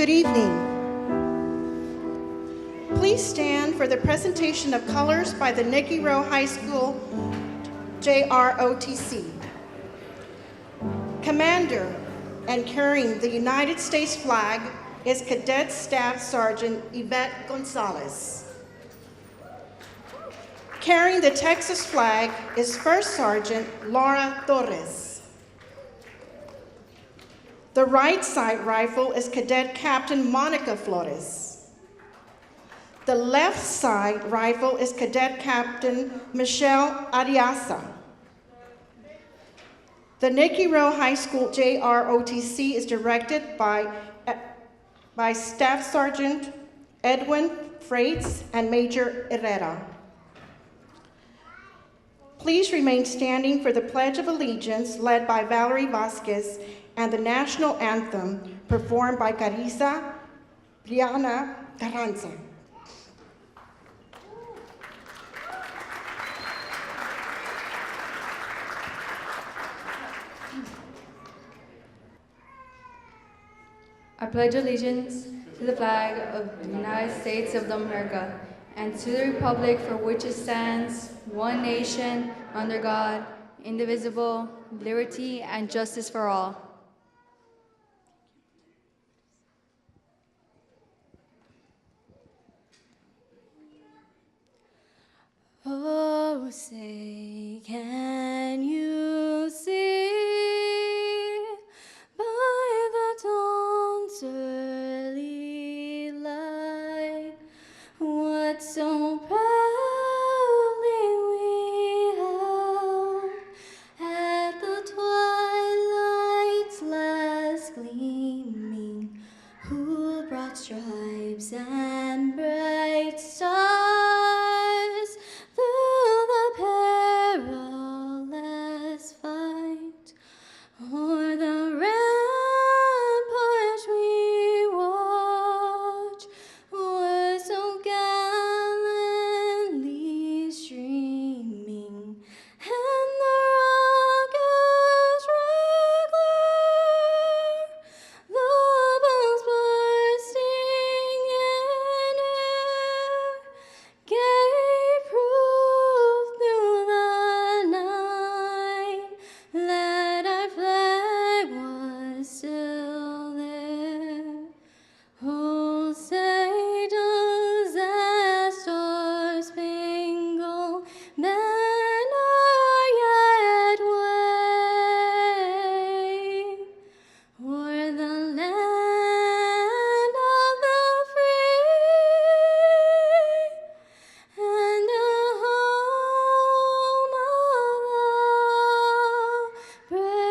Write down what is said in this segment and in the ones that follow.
Good evening. Please stand for the presentation of colors by the Nicky Rowe High School JROTC. Commander and carrying the United States flag is Cadet Staff Sergeant Yvette Gonzalez. Carrying the Texas flag is First Sergeant Laura Torres. The right side rifle is Cadet Captain Monica Flores. The left side rifle is Cadet Captain Michelle Ariasa. The Nicky Rowe High School JROTC is directed by Staff Sergeant Edwin Freites and Major Herrera. Please remain standing for the Pledge of Allegiance led by Valerie Vasquez and the National Anthem performed by Carissa Briana Carranza. I pledge allegiance to the flag of the United States of America and to the republic for which it stands, one nation, under God, indivisible, liberty and justice for all. Oh, say, can you see by the dawn's early light what so proudly we held at the twilight's last gleaming, who brought stripes and bright stars through the perilous fight, o'er the rampart we watch, were so gallantly streaming, and the rocket's red glare, the bombs bursting in air, gave proof through the night that our flag was still there. Oh, say does that star-spangled banner yet wave o'er the land of the free and the home of the brave?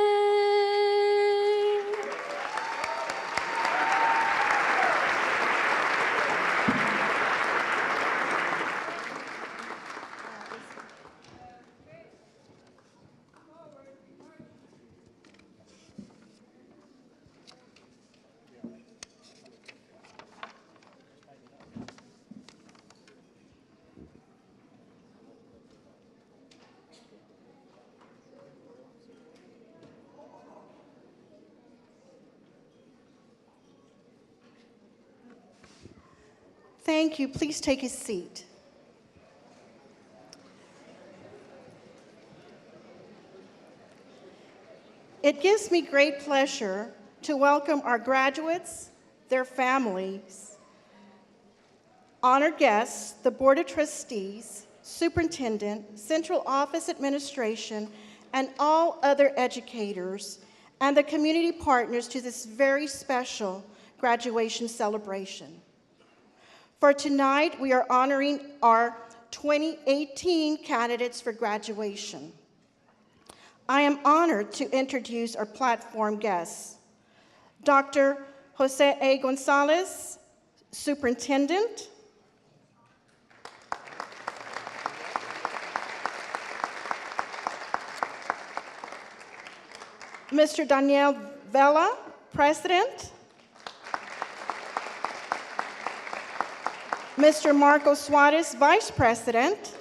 Thank you. Please take a seat. It gives me great pleasure to welcome our graduates, their families, honored guests, the Board of Trustees, Superintendent, Central Office Administration, and all other educators and the community partners to this very special graduation celebration. For tonight, we are honoring our 2018 candidates for graduation. I am honored to introduce our platform guests. Dr. Jose A. Gonzalez, Superintendent. Mr. Daniel Vela, President. Mr. Marco Suarez, Vice President.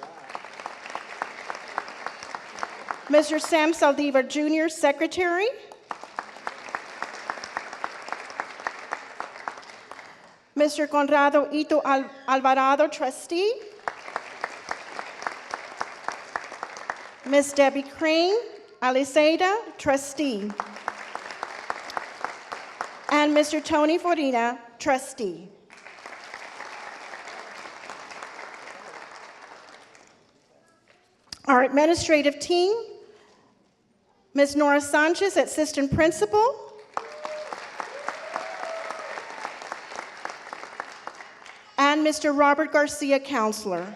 Mr. Sam Saldivar Jr., Secretary. Mr. Conrado Ito Alvarado, trustee. Ms. Debbie Crane Alizada, trustee. And Mr. Tony Forina, trustee. Our administrative team, Ms. Nora Sanchez, assistant principal. And Mr. Robert Garcia, counselor.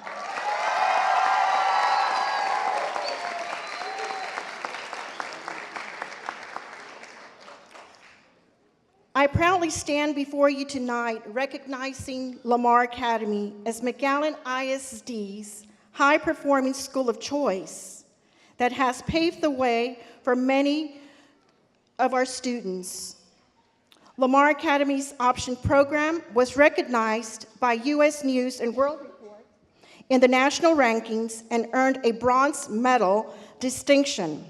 I proudly stand before you tonight recognizing Lamar Academy as McAllen ISD's high-performing school of choice that has paved the way for many of our students. Lamar Academy's option program was recognized by U.S. News and World Report in the national rankings and earned a bronze medal distinction.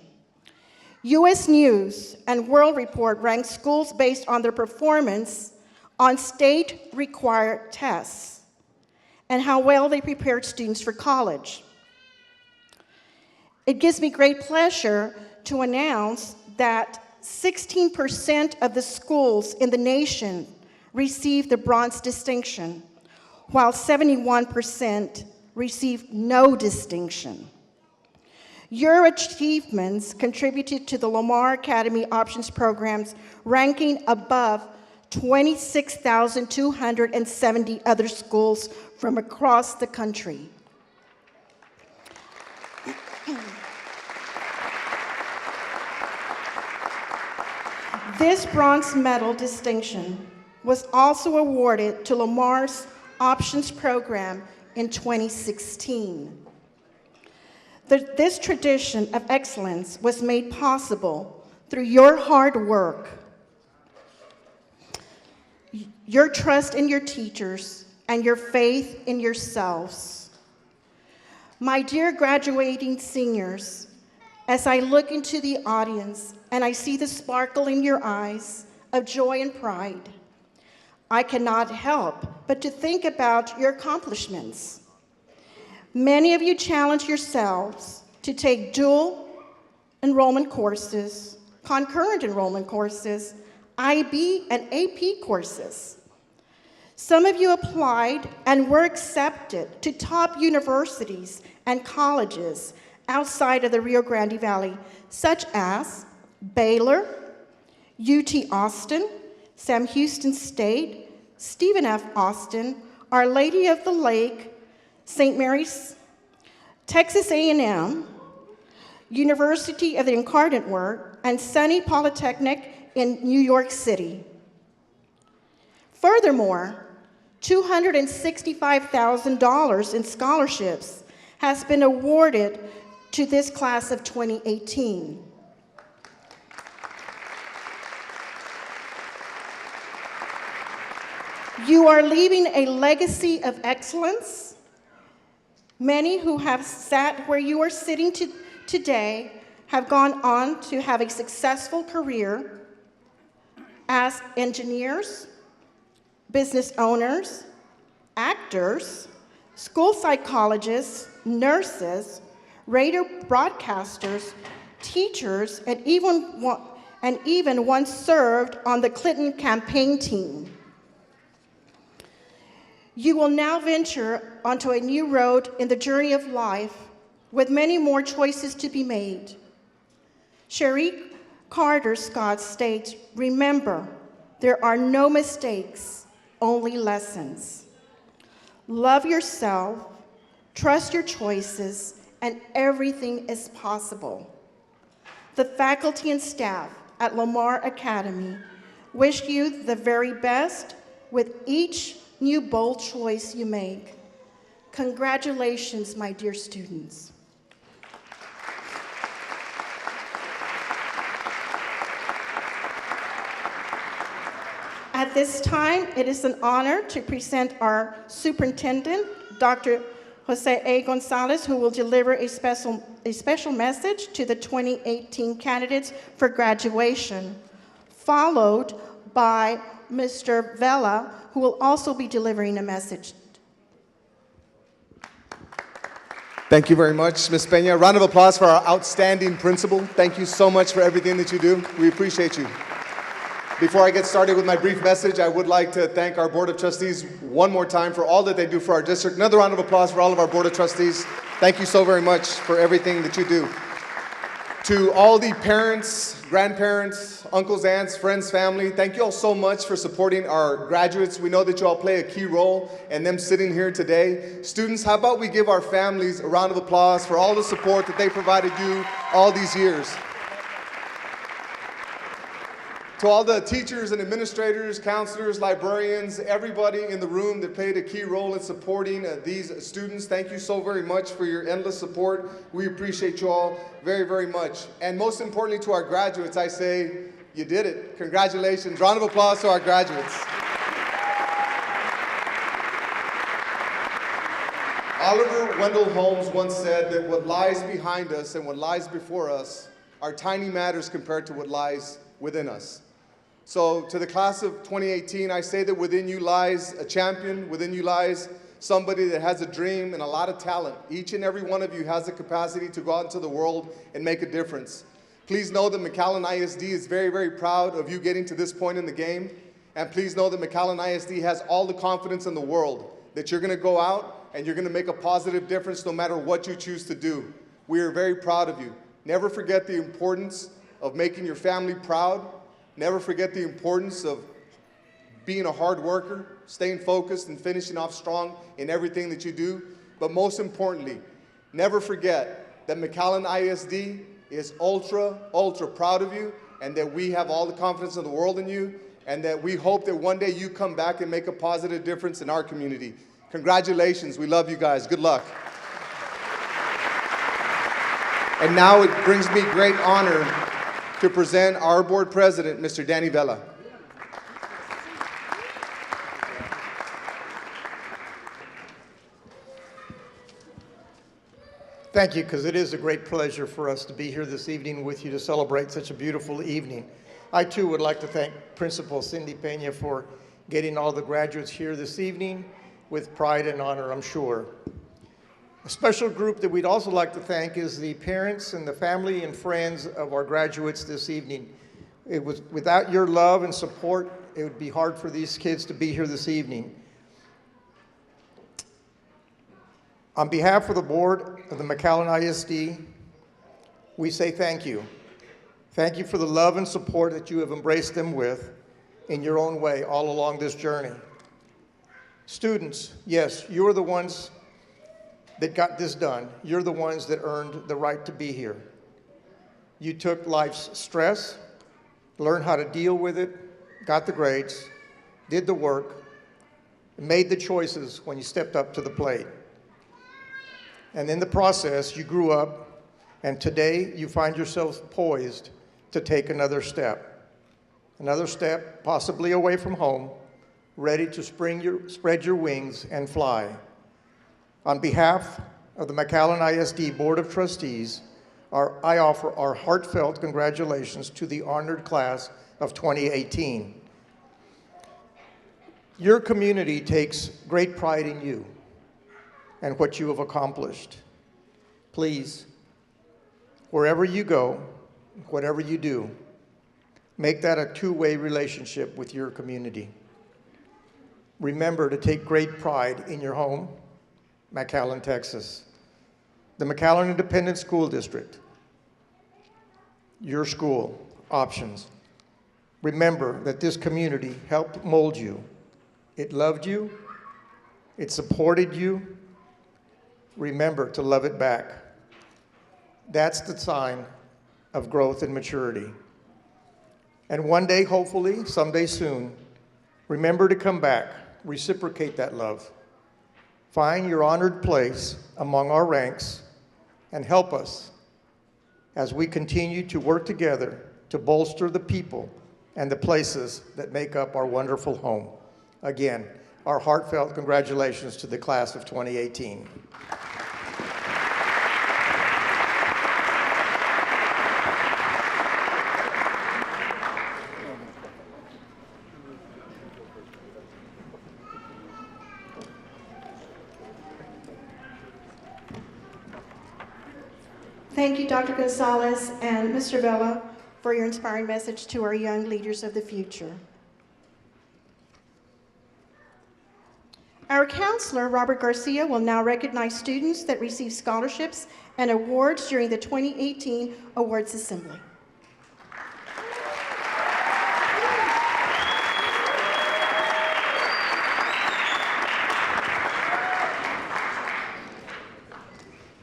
U.S. News and World Report ranks schools based on their performance on state-required tests and how well they prepared students for college. It gives me great pleasure to announce that 16% of the schools in the nation received the bronze distinction, while 71% received no distinction. Your achievements contributed to the Lamar Academy Options Program's ranking above 26,270 other schools from across the country. This bronze medal distinction was also awarded to Lamar's Options Program in 2016. This tradition of excellence was made possible through your hard work, your trust in your teachers, and your faith in yourselves. My dear graduating seniors, as I look into the audience and I see the sparkle in your eyes of joy and pride, I cannot help but to think about your accomplishments. Many of you challenge yourselves to take dual enrollment courses, concurrent enrollment courses, IB and AP courses. Some of you applied and were accepted to top universities and colleges outside of the Rio Grande Valley, such as Baylor, UT Austin, Sam Houston State, Stephen F. Austin, Our Lady of the Lake, St. Mary's, Texas A&M, University of the Incarnate Word, and SUNY Polytechnic in New York City. Furthermore, $265,000 in scholarships has been awarded to this class of 2018. You are leaving a legacy of excellence. Many who have sat where you are sitting today have gone on to have a successful career as engineers, business owners, actors, school psychologists, nurses, radio broadcasters, teachers, and even once served on the Clinton campaign team. You will now venture onto a new road in the journey of life with many more choices to be made. Cherie Carter Scott states, "Remember, there are no mistakes, only lessons. Love yourself, trust your choices, and everything is possible." The faculty and staff at Lamar Academy wish you the very best with each new bold choice you make. Congratulations, my dear students. At this time, it is an honor to present our superintendent, Dr. Jose A. Gonzalez, who will deliver a special message to the 2018 candidates for graduation, followed by Mr. Vela, who will also be delivering a message. Thank you very much, Ms. Peña. Round of applause for our outstanding principal. Thank you so much for everything that you do. We appreciate you. Before I get started with my brief message, I would like to thank our Board of Trustees one more time for all that they do for our district. Another round of applause for all of our Board of Trustees. Thank you so very much for everything that you do. To all the parents, grandparents, uncles, aunts, friends, family, thank you all so much for supporting our graduates. We know that you all play a key role in them sitting here today. Students, how about we give our families a round of applause for all the support that they provided you all these years. To all the teachers and administrators, counselors, librarians, everybody in the room that played a key role in supporting these students, thank you so very much for your endless support. We appreciate you all very, very much. And most importantly to our graduates, I say, you did it. Congratulations. Round of applause to our graduates. Oliver Wendell Holmes once said that what lies behind us and what lies before us are tiny matters compared to what lies within us. So to the class of 2018, I say that within you lies a champion, within you lies somebody that has a dream and a lot of talent. Each and every one of you has the capacity to go out into the world and make a difference. Please know that McAllen ISD is very, very proud of you getting to this point in the game. And please know that McAllen ISD has all the confidence in the world that you're gonna go out and you're gonna make a positive difference no matter what you choose to do. We are very proud of you. Never forget the importance of making your family proud. Never forget the importance of being a hard worker, staying focused, and finishing off strong in everything that you do. But most importantly, never forget that McAllen ISD is ultra, ultra proud of you, and that we have all the confidence in the world in you, and that we hope that one day you come back and make a positive difference in our community. Congratulations. We love you guys. Good luck. And now it brings me great honor to present our board president, Mr. Danny Vela. Thank you, because it is a great pleasure for us to be here this evening with you to celebrate such a beautiful evening. I too would like to thank Principal Cindy Peña for getting all the graduates here this evening with pride and honor, I'm sure. A special group that we'd also like to thank is the parents and the family and friends of our graduates this evening. Without your love and support, it would be hard for these kids to be here this evening. On behalf of the board of the McAllen ISD, we say thank you. Thank you for the love and support that you have embraced them with in your own way all along this journey. Students, yes, you're the ones that got this done. You're the ones that earned the right to be here. You took life's stress, learned how to deal with it, got the grades, did the work, and made the choices when you stepped up to the plate. And in the process, you grew up, and today you find yourselves poised to take another step possibly away from home, ready to spread your wings and fly. On behalf of the McAllen ISD Board of Trustees, I offer our heartfelt congratulations to the honored class of 2018. Your community takes great pride in you and what you have accomplished. Please, wherever you go, whatever you do, make that a two-way relationship with your community. Remember to take great pride in your home, McAllen, Texas. The McAllen Independent School District, your school, options. Remember that this community helped mold you. It loved you, it supported you. Remember to love it back. That's the sign of growth and maturity. And one day, hopefully, someday soon, remember to come back, reciprocate that love. Find your honored place among our ranks and help us as we continue to work together to bolster the people and the places that make up our wonderful home. Again, our heartfelt congratulations to the class of 2018. Thank you, Dr. Gonzalez and Mr. Vela, for your inspiring message to our young leaders of the future. Our counselor, Robert Garcia, will now recognize students that receive scholarships and awards during the 2018 Awards Assembly.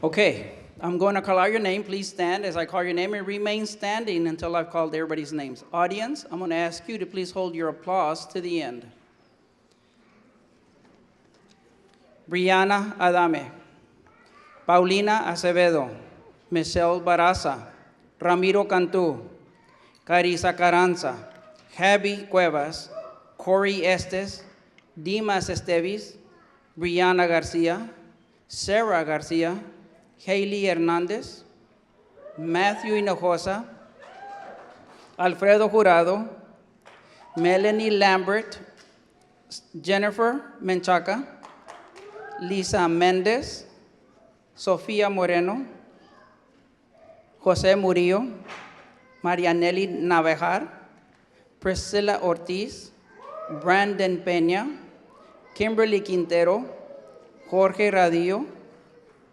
Okay, I'm going to call out your name. Please stand as I call your name and remain standing until I've called everybody's names. Audience, I'm going to ask you to please hold your applause to the end. Brianna Adame, Paulina Acevedo, Michelle Baraza, Ramiro Cantú, Carissa Carranza, Javi Cuevas, Corey Estes, Dimas Estevis, Brianna Garcia, Sarah Garcia, Hailey Hernandez, Matthew Hinojosa, Alfredo Jurado, Melanie Lambert, Jennifer Menchaca, Lisa Mendez, Sofia Moreno, Jose Murillo, Marianelli Navejar, Priscilla Ortiz, Brandon Peña, Kimberly Quintero, Jorge Radillo,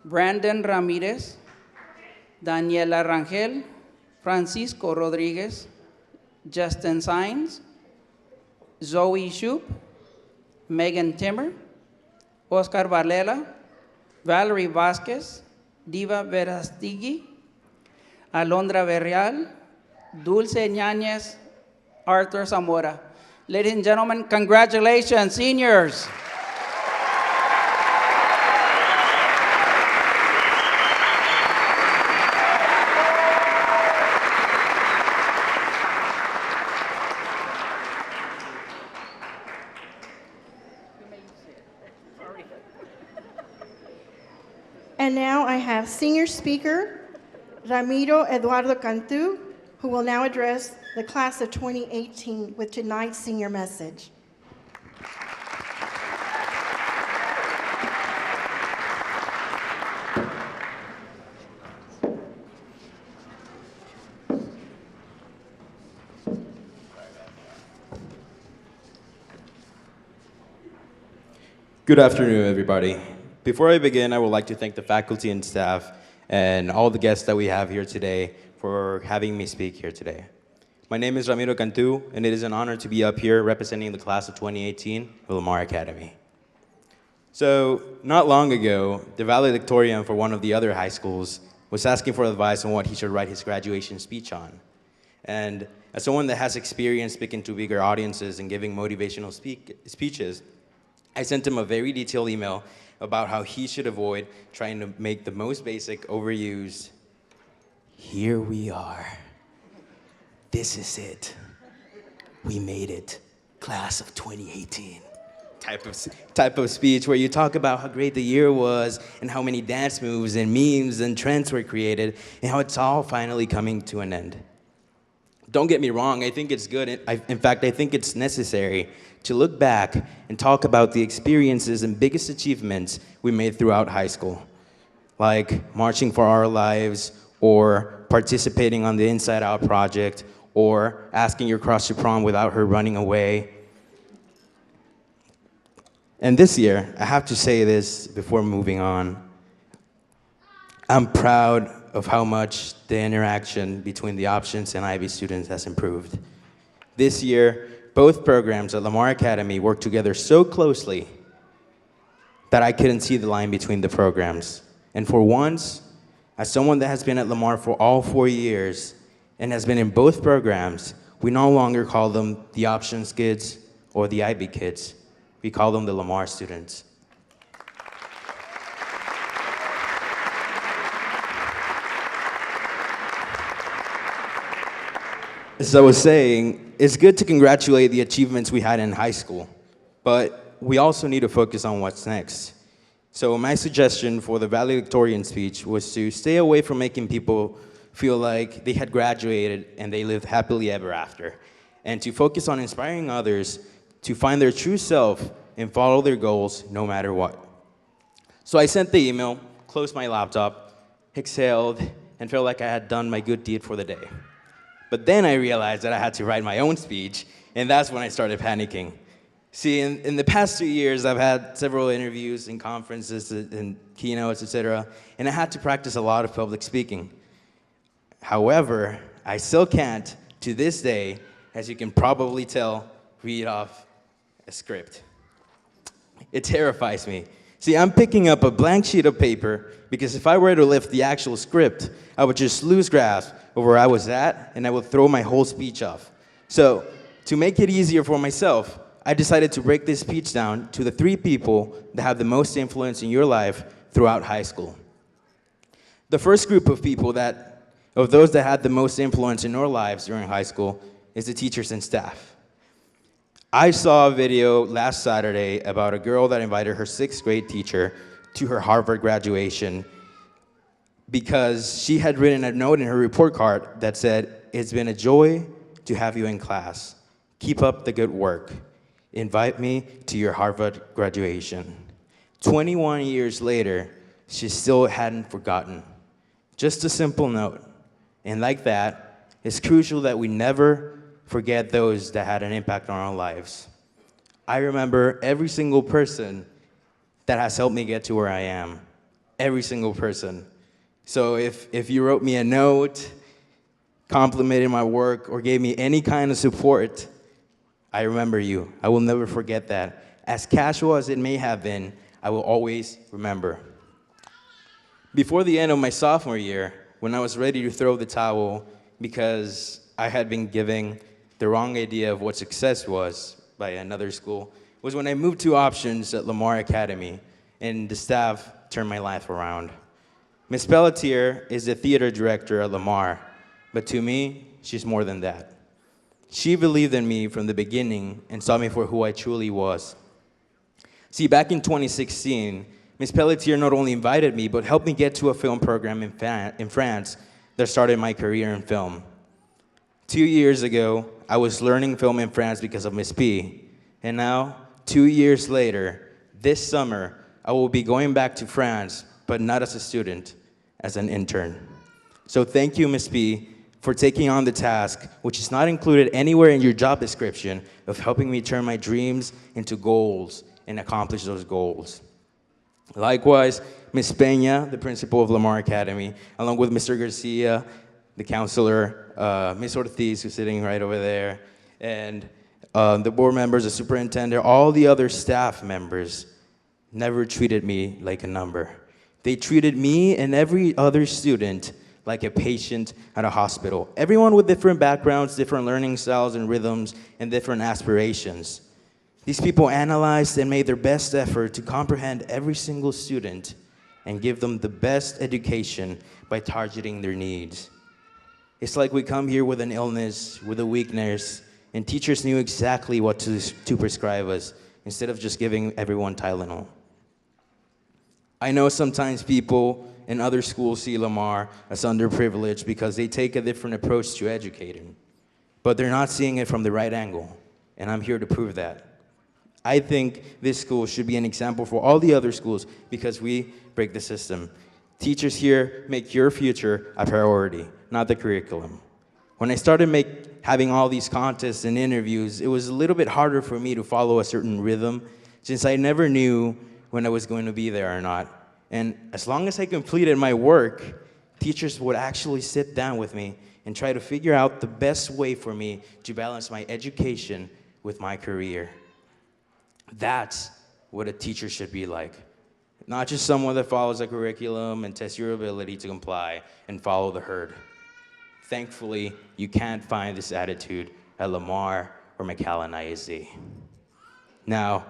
Brandon Ramirez, Daniela Rangel, Francisco Rodriguez, Justin Sainz, Zoe Shoup, Megan Timmer, Oscar Varela, Valerie Vasquez, Diva Verastigui, Alondra Berreal, Dulce Ñañez, Arthur Zamora. Ladies and gentlemen, congratulations, seniors. And now I have senior speaker Ramiro Eduardo Cantú, who will now address the class of 2018 with tonight's senior message. Good afternoon, everybody. Before I begin, I would like to thank the faculty and staff and all the guests that we have here today for having me speak here today. My name is Ramiro Cantú, and it is an honor to be up here representing the class of 2018 of Lamar Academy. So, not long ago, the valedictorian for one of the other high schools was asking for advice on what he should write his graduation speech on. And as someone that has experience speaking to bigger audiences and giving motivational speeches, I sent him a very detailed email about how he should avoid trying to make the most basic, overused, "Here we are. This is it. We made it. Class of 2018." Type of speech where you talk about how great the year was and how many dance moves and memes and trends were created and how it's all finally coming to an end. Don't get me wrong, I think it's good. In fact, I think it's necessary to look back and talk about the experiences and biggest achievements we made throughout high school, like marching for our lives, or participating on the Inside Out project, or asking your crush to prom without her running away. And this year, I have to say this before moving on, I'm proud of how much the interaction between the options and IB students has improved. This year, both programs at Lamar Academy worked together so closely that I couldn't see the line between the programs. And for once, as someone that has been at Lamar for all 4 years and has been in both programs, we no longer call them the options kids or the IB kids. We call them the Lamar students. As I was saying, it's good to congratulate the achievements we had in high school, but we also need to focus on what's next. So my suggestion for the valedictorian speech was to stay away from making people feel like they had graduated and they lived happily ever after, and to focus on inspiring others to find their true self and follow their goals no matter what. So I sent the email, closed my laptop, exhaled, and felt like I had done my good deed for the day. But then I realized that I had to write my own speech, and that's when I started panicking. See, in the past 2 years, I've had several interviews and conferences and keynotes, etc., and I had to practice a lot of public speaking. However, I still can't, to this day, as you can probably tell, read off a script. It terrifies me. See, I'm picking up a blank sheet of paper because if I were to lift the actual script, I would just lose grasp of where I was at, and I would throw my whole speech off. So, to make it easier for myself, I decided to break this speech down to the 3 people that have the most influence in your life throughout high school. The first group of people of those that had the most influence in our lives during high school is the teachers and staff. I saw a video last Saturday about a girl that invited her 6th grade teacher to her Harvard graduation because she had written a note in her report card that said, "It's been a joy to have you in class. Keep up the good work. Invite me to your Harvard graduation." 21 years later, she still hadn't forgotten. Just a simple note. And like that, it's crucial that we never forget those that had an impact on our lives. I remember every single person that has helped me get to where I am. Every single person. So if you wrote me a note, complimented my work, or gave me any kind of support, I remember you. I will never forget that. As casual as it may have been, I will always remember. Before the end of my sophomore year, when I was ready to throw the towel because I had been giving the wrong idea of what success was by another school, was when I moved to options at Lamar Academy, and the staff turned my life around. Miss Pelletier is the theater director at Lamar, but to me, she's more than that. She believed in me from the beginning and saw me for who I truly was. See, back in 2016, Miss Pelletier not only invited me, but helped me get to a film program in France that started my career in film. 2 years ago, I was learning film in France because of Miss P. And now, 2 years later, this summer, I will be going back to France, but not as a student, as an intern. So thank you, Miss P, for taking on the task, which is not included anywhere in your job description, of helping me turn my dreams into goals and accomplish those goals. Likewise, Ms. Peña, the principal of Lamar Academy, along with Mr. Garcia, the counselor, Ms. Ortiz, who's sitting right over there, and the board members, the superintendent, all the other staff members never treated me like a number. They treated me and every other student like a patient at a hospital. Everyone with different backgrounds, different learning styles and rhythms, and different aspirations. These people analyzed and made their best effort to comprehend every single student and give them the best education by targeting their needs. It's like we come here with an illness, with a weakness, and teachers knew exactly what to prescribe us instead of just giving everyone Tylenol. I know sometimes people in other schools see Lamar as underprivileged because they take a different approach to educating, but they're not seeing it from the right angle, and I'm here to prove that. I think this school should be an example for all the other schools because we break the system. Teachers here make your future a priority, not the curriculum. When I started having all these contests and interviews, it was a little bit harder for me to follow a certain rhythm since I never knew when I was going to be there or not. And as long as I completed my work, teachers would actually sit down with me and try to figure out the best way for me to balance my education with my career. That's what a teacher should be like. Not just someone that follows a curriculum and tests your ability to comply and follow the herd. Thankfully, you can't find this attitude at Lamar or McAllen ISD. Now,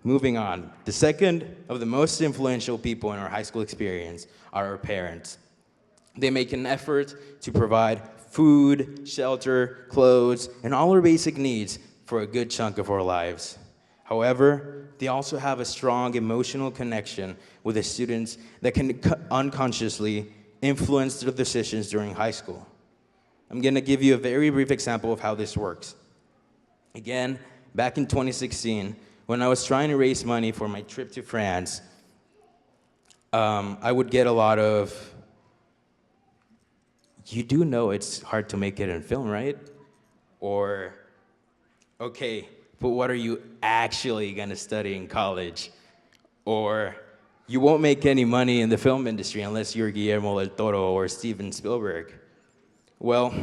moving on. The second of the most influential people in our high school experience are our parents. They make an effort to provide food, shelter, clothes, and all our basic needs for a good chunk of our lives. However, they also have a strong emotional connection with the students that can unconsciously influence their decisions during high school. I'm going to give you a very brief example of how this works. Again, back in 2016, when I was trying to raise money for my trip to France, I would get a lot of you do know it's hard to make it in film, right? Or, okay, but what are you actually gonna study in college? Or, you won't make any money in the film industry unless you're Guillermo del Toro or Steven Spielberg. Well,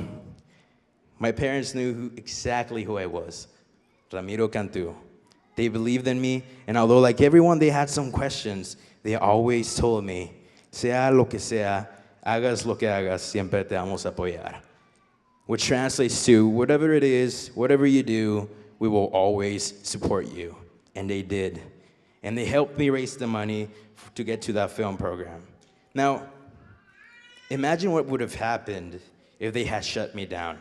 my parents knew exactly who I was, Ramiro Cantu. They believed in me, and although like everyone, they had some questions, they always told me, sea lo que sea, hagas lo que hagas, siempre te vamos a apoyar. Which translates to, whatever it is, whatever you do, we will always support you. And they did. And they helped me raise the money to get to that film program. Now, imagine what would have happened if they had shut me down.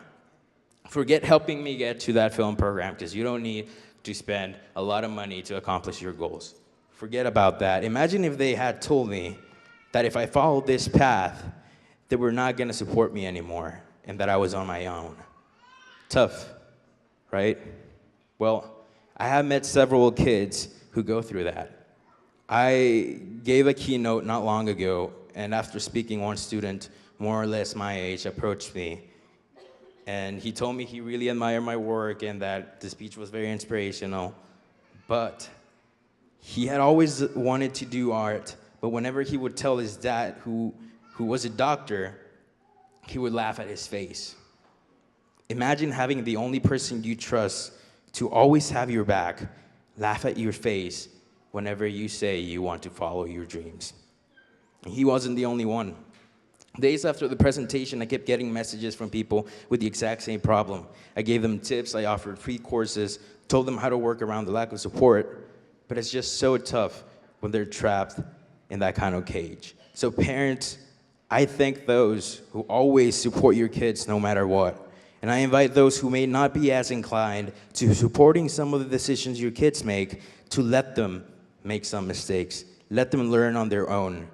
Forget helping me get to that film program, because you don't need to spend a lot of money to accomplish your goals. Forget about that. Imagine if they had told me that if I followed this path, they were not gonna support me anymore and that I was on my own. Tough, right? Well, I have met several kids who go through that. I gave a keynote not long ago, and after speaking, one student, more or less my age, approached me. And he told me he really admired my work and that the speech was very inspirational. But he had always wanted to do art, but whenever he would tell his dad, who was a doctor, he would laugh at his face. Imagine having the only person you trust to always have your back laugh at your face whenever you say you want to follow your dreams. He wasn't the only one. Days after the presentation, I kept getting messages from people with the exact same problem. I gave them tips, I offered free courses, told them how to work around the lack of support, but it's just so tough when they're trapped in that kind of cage. So parents, I thank those who always support your kids no matter what. And I invite those who may not be as inclined to supporting some of the decisions your kids make to let them make some mistakes. Let them learn on their own.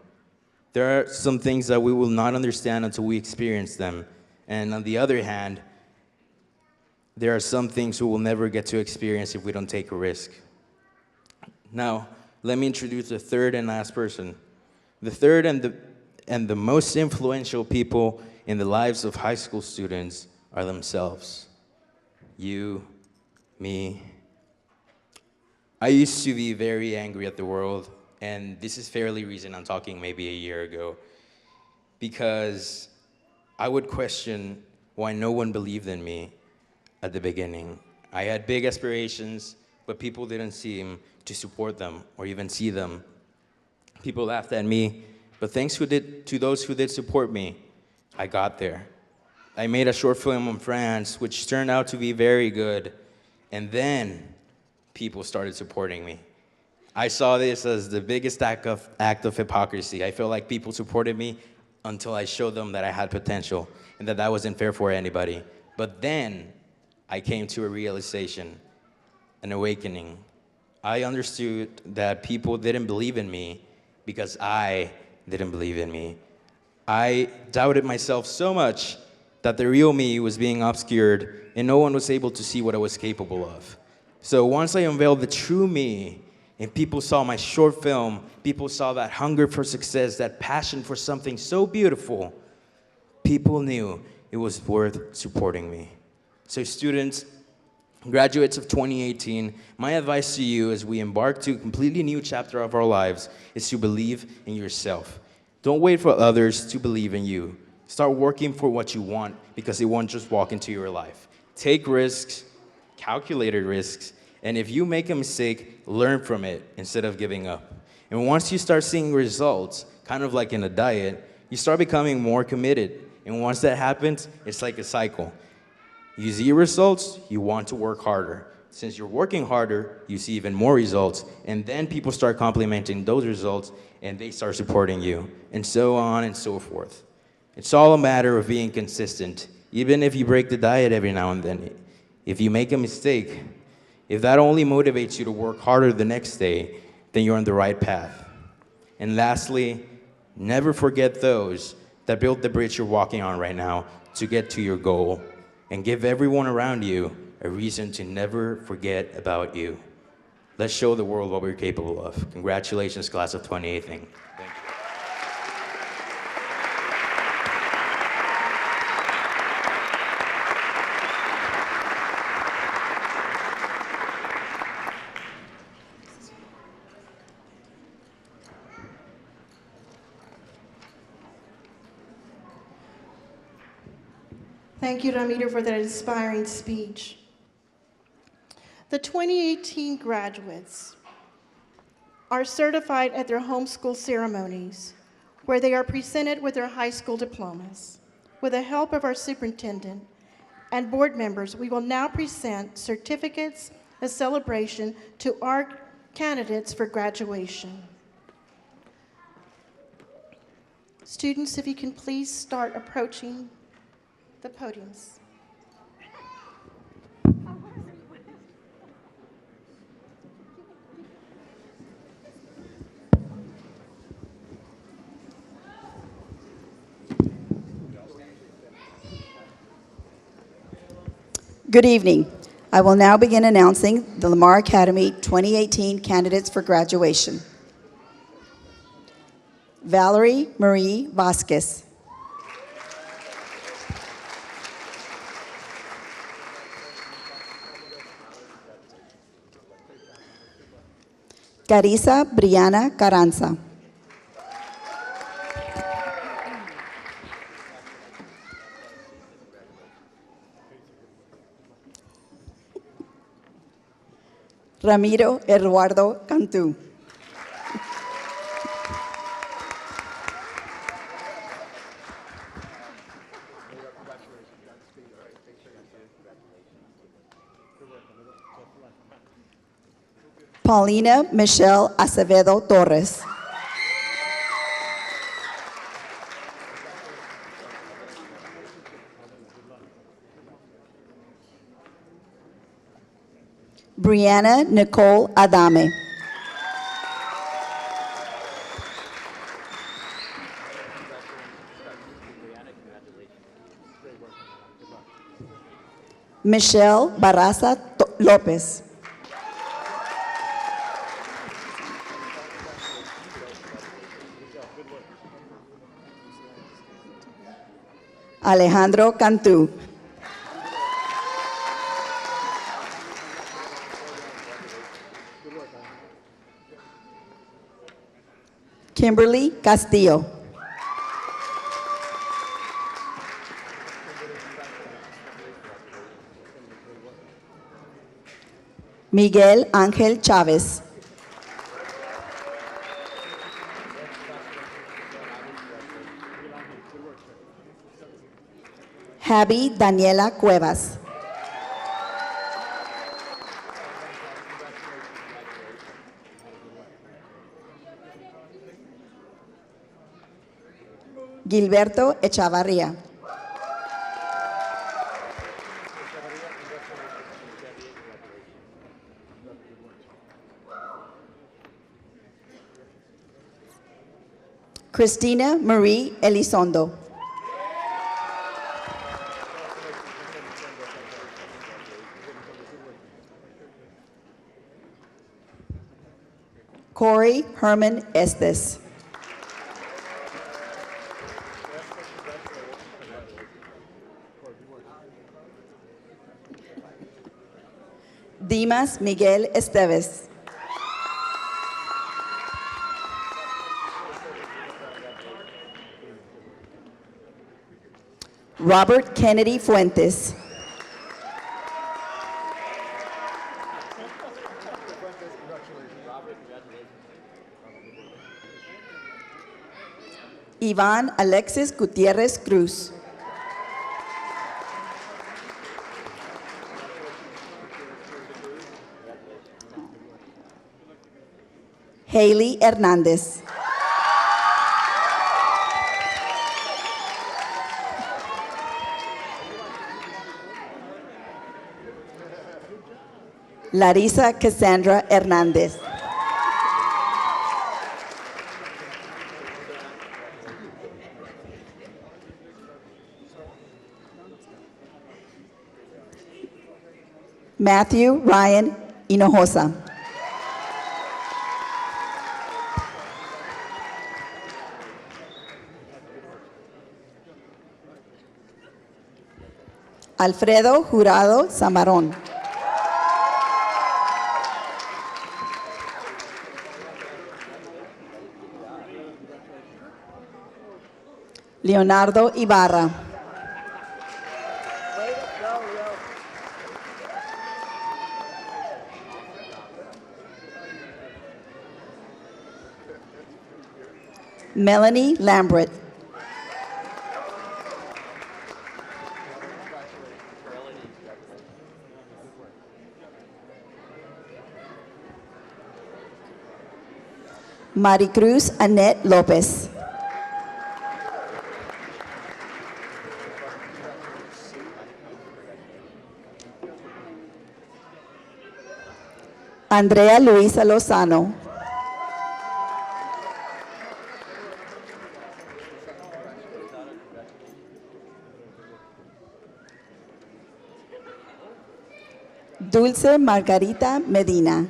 There are some things that we will not understand until we experience them. And on the other hand, there are some things we will never get to experience if we don't take a risk. Now, let me introduce the third and last person. The third and the most influential people in the lives of high school students are themselves. You, me. I used to be very angry at the world, and this is fairly recent. I'm talking maybe a year ago, because I would question why no one believed in me at the beginning. I had big aspirations, but people didn't seem to support them or even see them. People laughed at me, but thanks to those who did support me, I got there. I made a short film in France, which turned out to be very good, and then people started supporting me. I saw this as the biggest act of hypocrisy. I felt like people supported me until I showed them that I had potential and that wasn't fair for anybody. But then I came to a realization, an awakening. I understood that people didn't believe in me because I didn't believe in me. I doubted myself so much that the real me was being obscured and no one was able to see what I was capable of. So once I unveiled the true me and people saw my short film, people saw that hunger for success, that passion for something so beautiful, people knew it was worth supporting me. So students, graduates of 2018, my advice to you as we embark to a completely new chapter of our lives is to believe in yourself. Don't wait for others to believe in you. Start working for what you want because they won't just walk into your life. Take risks, calculated risks, and if you make a mistake, learn from it instead of giving up. And once you start seeing results, kind of like in a diet, you start becoming more committed. And once that happens, it's like a cycle. You see results, you want to work harder. Since you're working harder, you see even more results, and then people start complimenting those results, and they start supporting you, and so on and so forth. It's all a matter of being consistent. Even if you break the diet every now and then, if you make a mistake, if that only motivates you to work harder the next day, then you're on the right path. And lastly, never forget those that built the bridge you're walking on right now to get to your goal, and give everyone around you a reason to never forget about you. Let's show the world what we're capable of. Congratulations, class of 2018. Thank you. Thank you, Ramiro, for that inspiring speech. The 2018 graduates are certified at their homeschool ceremonies, where they are presented with their high school diplomas. With the help of our superintendent and board members, we will now present certificates of celebration to our candidates for graduation. Students, if you can please start approaching the podiums. Good evening. I will now begin announcing the Lamar Academy 2018 candidates for graduation. Valerie Marie Vasquez. Carissa Brianna Carranza. Ramiro Eduardo Cantú. Paulina Michelle Acevedo Torres. Brianna Nicole Adame. Michelle Barraza López. Alejandro Cantú. Kimberly Castillo. Miguel Ángel Chávez. Javi Daniela Cuevas. Gilberto Echavarría. Cristina Marie Elizondo. Corey Herman Estes. Dimas Miguel Esteves. Robert Kennedy Fuentes. Iván Alexis Gutiérrez Cruz. Hailey Hernández. Larissa Cassandra Hernández. Matthew Ryan Hinojosa. Alfredo Jurado Zamarón. Leonardo Ibarra. Melanie Lambert. Maricruz Annette Lopez. Andrea Luisa Lozano. Dulce Margarita Medina.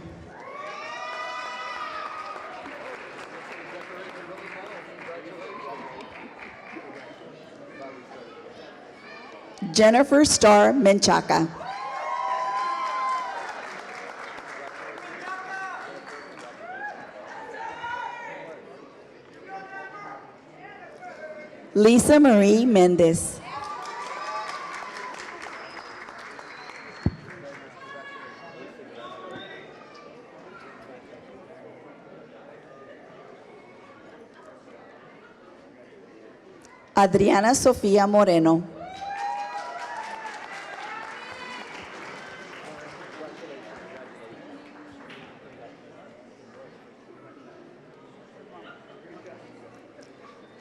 Jennifer Starr Menchaca. Lisa Marie Mendez. Adriana Sofía Moreno.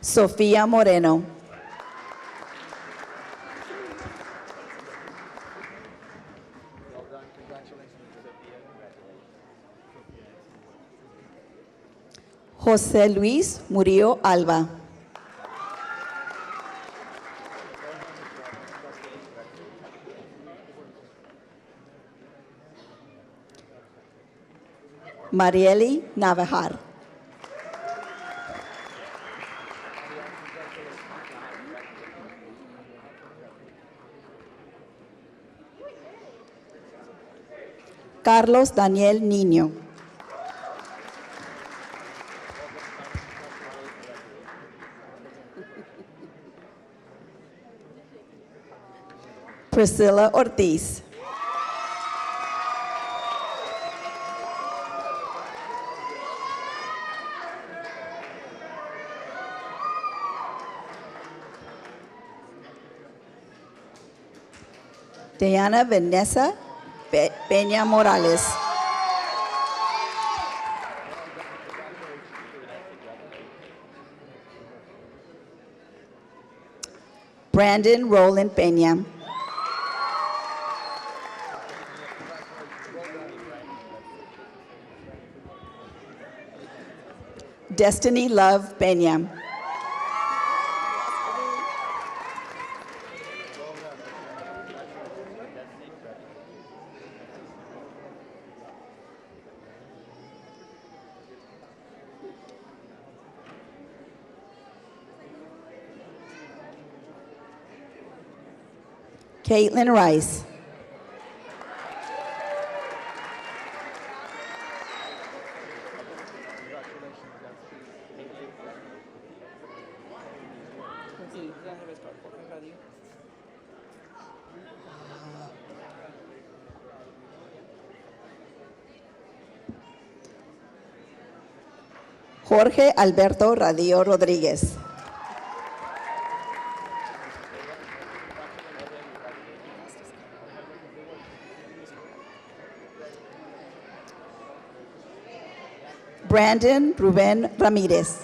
Sofía Moreno. José Luis Murillo Alba. Marieli Navejar. Carlos Daniel Niño. Priscilla Ortiz. Diana Vanessa Peña Morales. Brandon Roland Peña. Destiny Love Peña. Caitlin Rice. Jorge Alberto Radillo Rodríguez. Brandon Rubén Ramírez.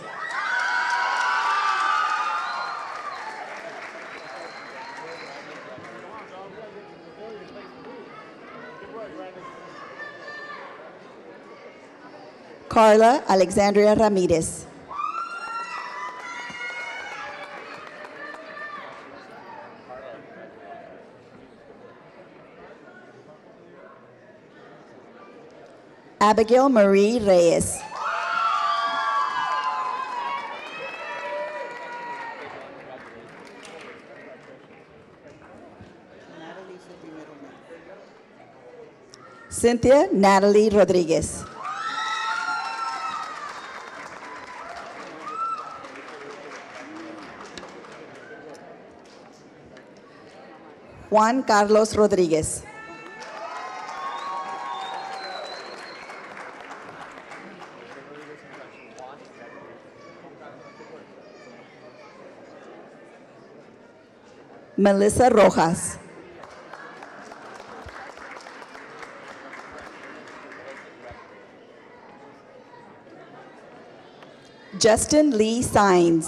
Carla Alexandria Ramírez. Abigail Marie Reyes. Cynthia Natalie Rodríguez. Juan Carlos Rodríguez. Melissa Rojas. Justin Lee Sines.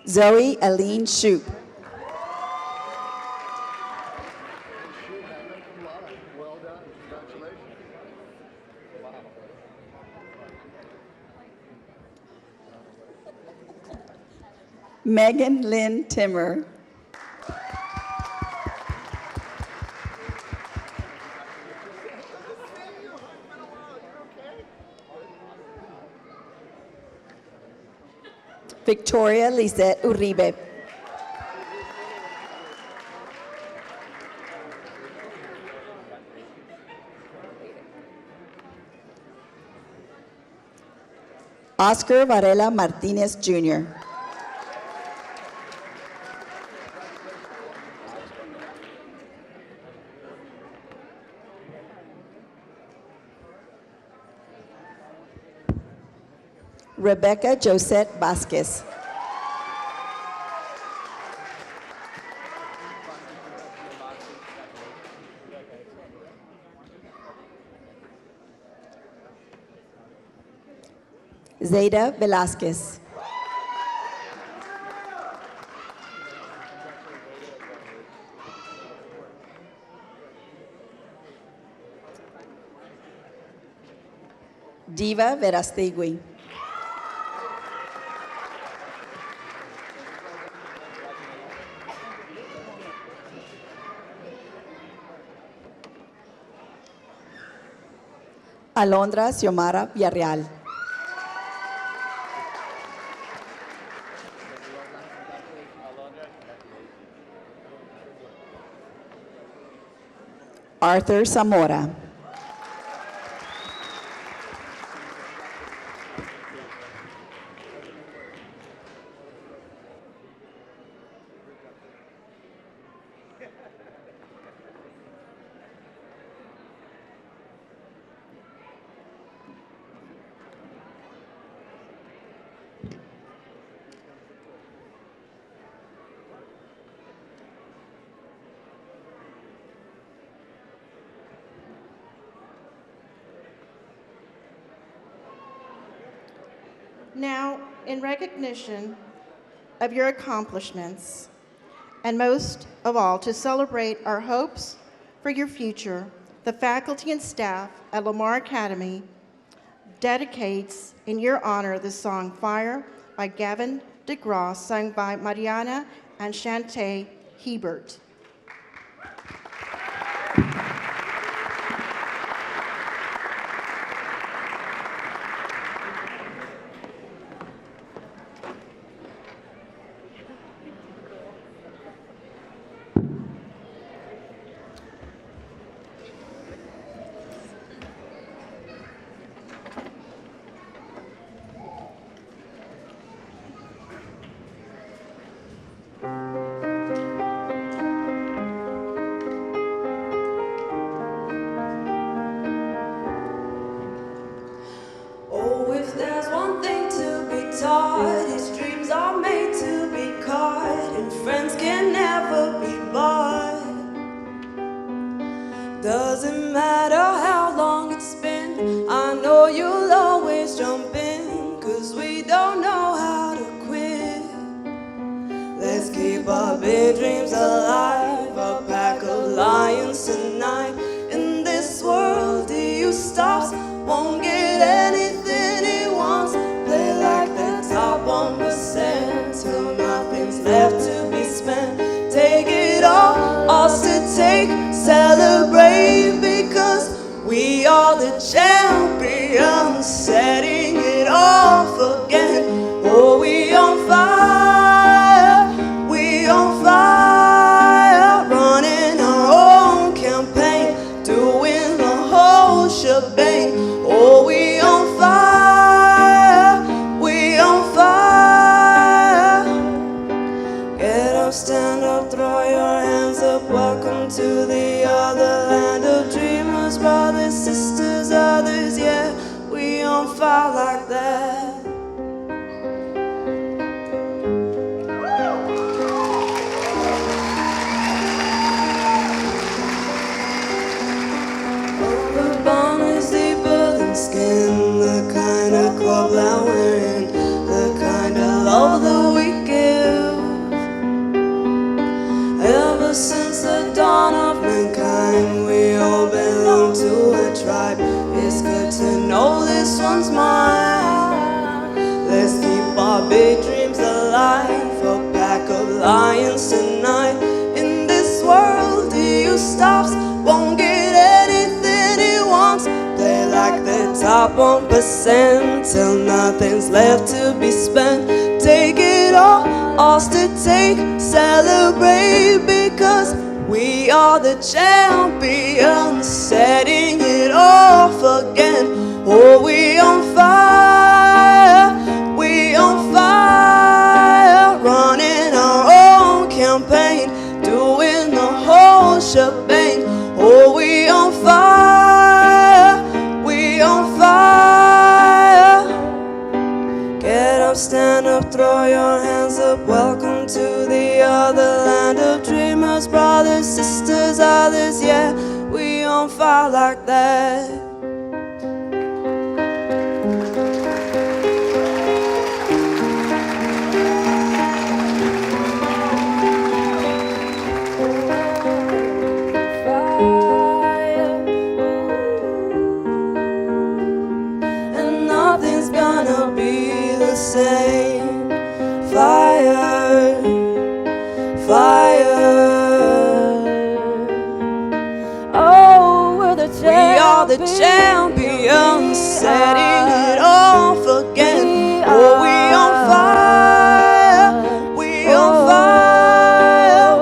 Zoe Aline Shoup. Megan Lynn Timmer. Victoria Lisette Uribe. Oscar Varela Martinez Jr. Rebecca Josette Vasquez. Zeta Velasquez. Diva Verastegui. Alondra Xiomara Villarreal. Arthur Zamora. Now, in recognition of your accomplishments, and most of all, to celebrate our hopes for your future, the faculty and staff at Lamar Academy dedicates in your honor the song Fire by Gavin DeGrasse, sung by Mariana and Shantae Hebert. Oh, if there's one thing to be taught, his dreams are made to be caught, and friends can never be bought. Doesn't matter how long it's been, I know you'll always jump in, 'cause we don't know how to quit. Let's keep our big dreams alive, a pack of lions tonight. In this world, he who stops won't get anything he wants. Play like the top 1% till nothing's left to be spent. Take it all's to take, celebrate, because we are the champions, setting it off again. Oh, we on fire, we on fire. love that we're in, the kind of love that we give. Ever since the dawn of mankind, we all belong to a tribe. It's good to know this one's mine. Let's keep our big dreams alive, a pack of lions tonight. In this world, he who stops won't get anything he wants. Play like the top 1% till nothing's left to be spent. Take it all's to take, celebrate because we are the champions, setting it off again. Oh, we on fire, running our own campaign, doing the whole shebang. Oh, we on fire, Get up, stand up, throw your hands up. Welcome to the other land of dreamers, brothers, sisters, others. Yeah, we on fire like that. Gonna be the same. Fire. Oh, we're the champions. We are the champions, setting it off again. Oh, we on fire,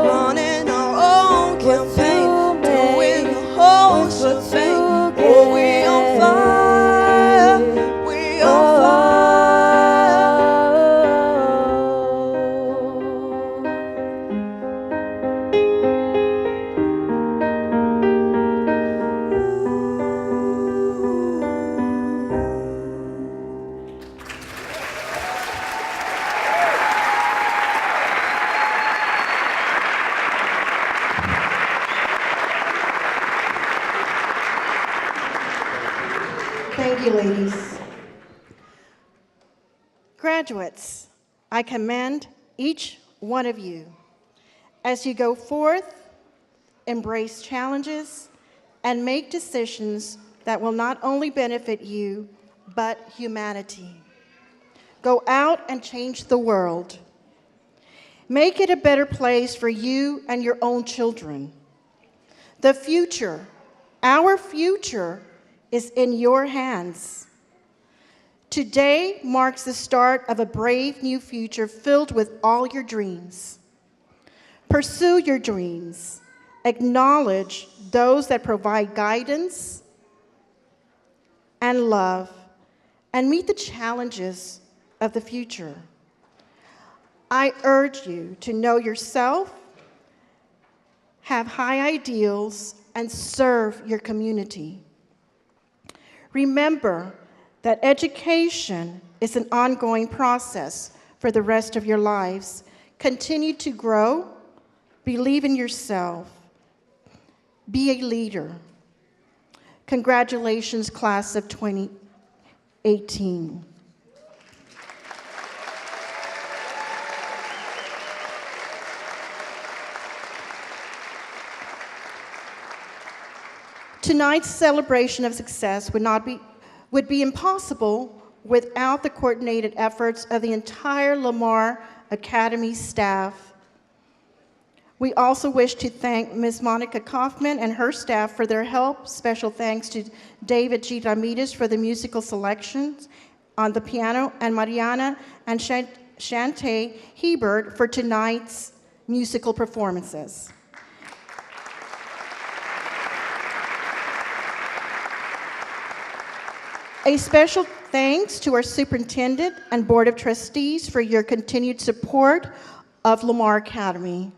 running our own campaign, doing the whole shebang. Oh, we on fire. Thank you, ladies. Graduates, I commend each one of you as you go forth, embrace challenges, and make decisions that will not only benefit you, but humanity. Go out and change the world. Make it a better place for you and your own children. The future, our future, is in your hands. Today marks the start of a brave new future filled with all your dreams. Pursue your dreams. Acknowledge those that provide guidance and love, and meet the challenges of the future. I urge you to know yourself, have high ideals, and serve your community. Remember that education is an ongoing process for the rest of your lives. Continue to grow, believe in yourself, be a leader. Congratulations, class of 2018. Tonight's celebration of success would be impossible without the coordinated efforts of the entire Lamar Academy staff. We also wish to thank Ms. Monica Kaufman and her staff for their help. Special thanks to David G. Ramirez for the musical selections on the piano, and Mariana and Shantae Hebert for tonight's musical performances. A special thanks to our superintendent and board of trustees for your continued support of Lamar Academy.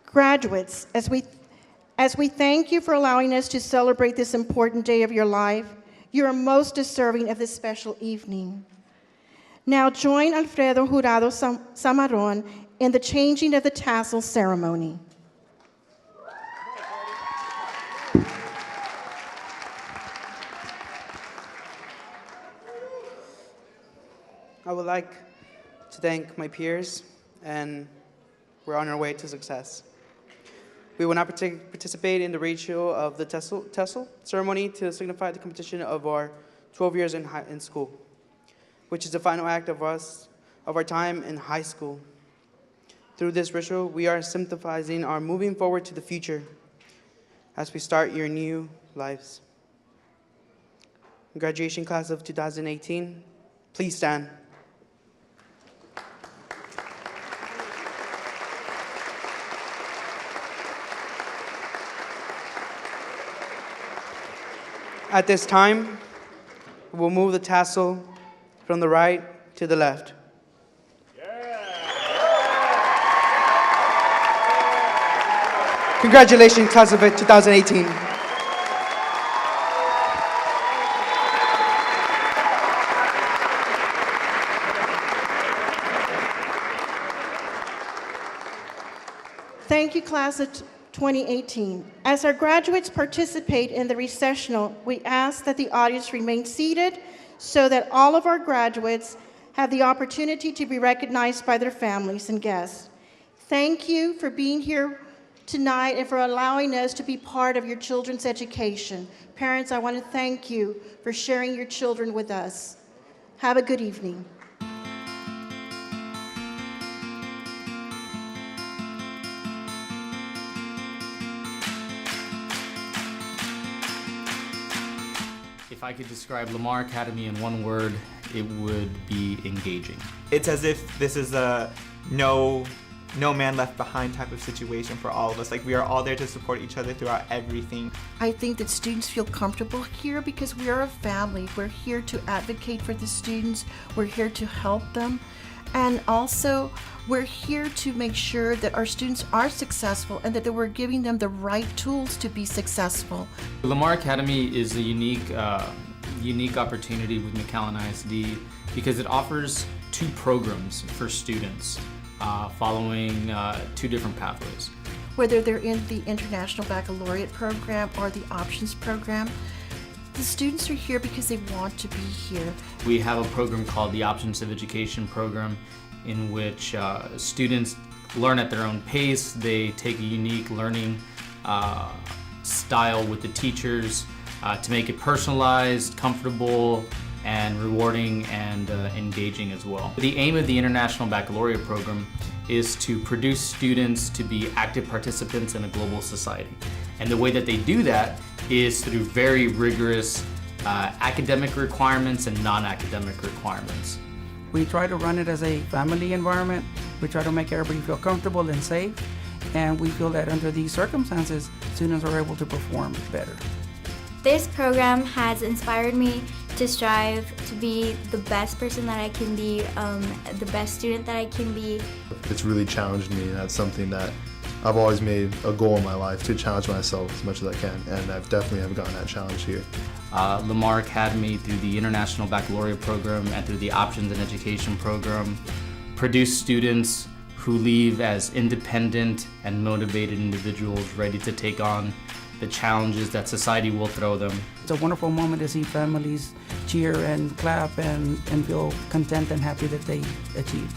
Graduates, as we thank you for allowing us to celebrate this important day of your life, you are most deserving of this special evening. Now join Alfredo Jurado Samaron in the changing of the tassel ceremony. I would like to thank my peers, and we're on our way to success. We will now participate in the ratio of the TESOL ceremony to signify the competition of our 12 years in school, which is the final act of our time in high school. Through this ritual, we are sympathizing our moving forward to the future as we start your new lives. Graduation class of 2018, please stand. At this time, we'll move the tassel from the right to the left. Congratulations, class of 2018. Thank you, class of 2018. As our graduates participate in the recessional, we ask that the audience remain seated so that all of our graduates have the opportunity to be recognized by their families and guests. Thank you for being here tonight and for allowing us to be part of your children's education. Parents, I want to thank you for sharing your children with us. Have a good evening. If I could describe Lamar Academy in one word, it would be engaging. It's as if this is a no man left behind type of situation for all of us. Like, we are all there to support each other throughout everything. I think that students feel comfortable here because we are a family. We're here to advocate for the students. We're here to help them. And also, we're here to make sure that our students are successful and that we're giving them the right tools to be successful. Lamar Academy is a unique opportunity with McAllen ISD because it offers two programs for students following two different pathways. Whether they're in the International Baccalaureate program or the Options program, the students are here because they want to be here. We have a program called the Options of Education program in which students learn at their own pace. They take a unique learning style with the teachers to make it personalized, comfortable, and rewarding and engaging as well. The aim of the International Baccalaureate program is to produce students to be active participants in a global society. And the way that they do that is through very rigorous academic requirements and non-academic requirements. We try to run it as a family environment. We try to make everybody feel comfortable and safe. And we feel that under these circumstances, students are able to perform better. This program has inspired me to strive to be the best person that I can be, the best student that I can be. It's really challenged me, and that's something that I've always made a goal in my life, to challenge myself as much as I can, and I've definitely gotten that challenge here. Lamar Academy, through the International Baccalaureate program and through the Options in Education program, produce students who leave as independent and motivated individuals ready to take on the challenges that society will throw them. It's a wonderful moment to see families cheer and clap and feel content and happy that they achieved.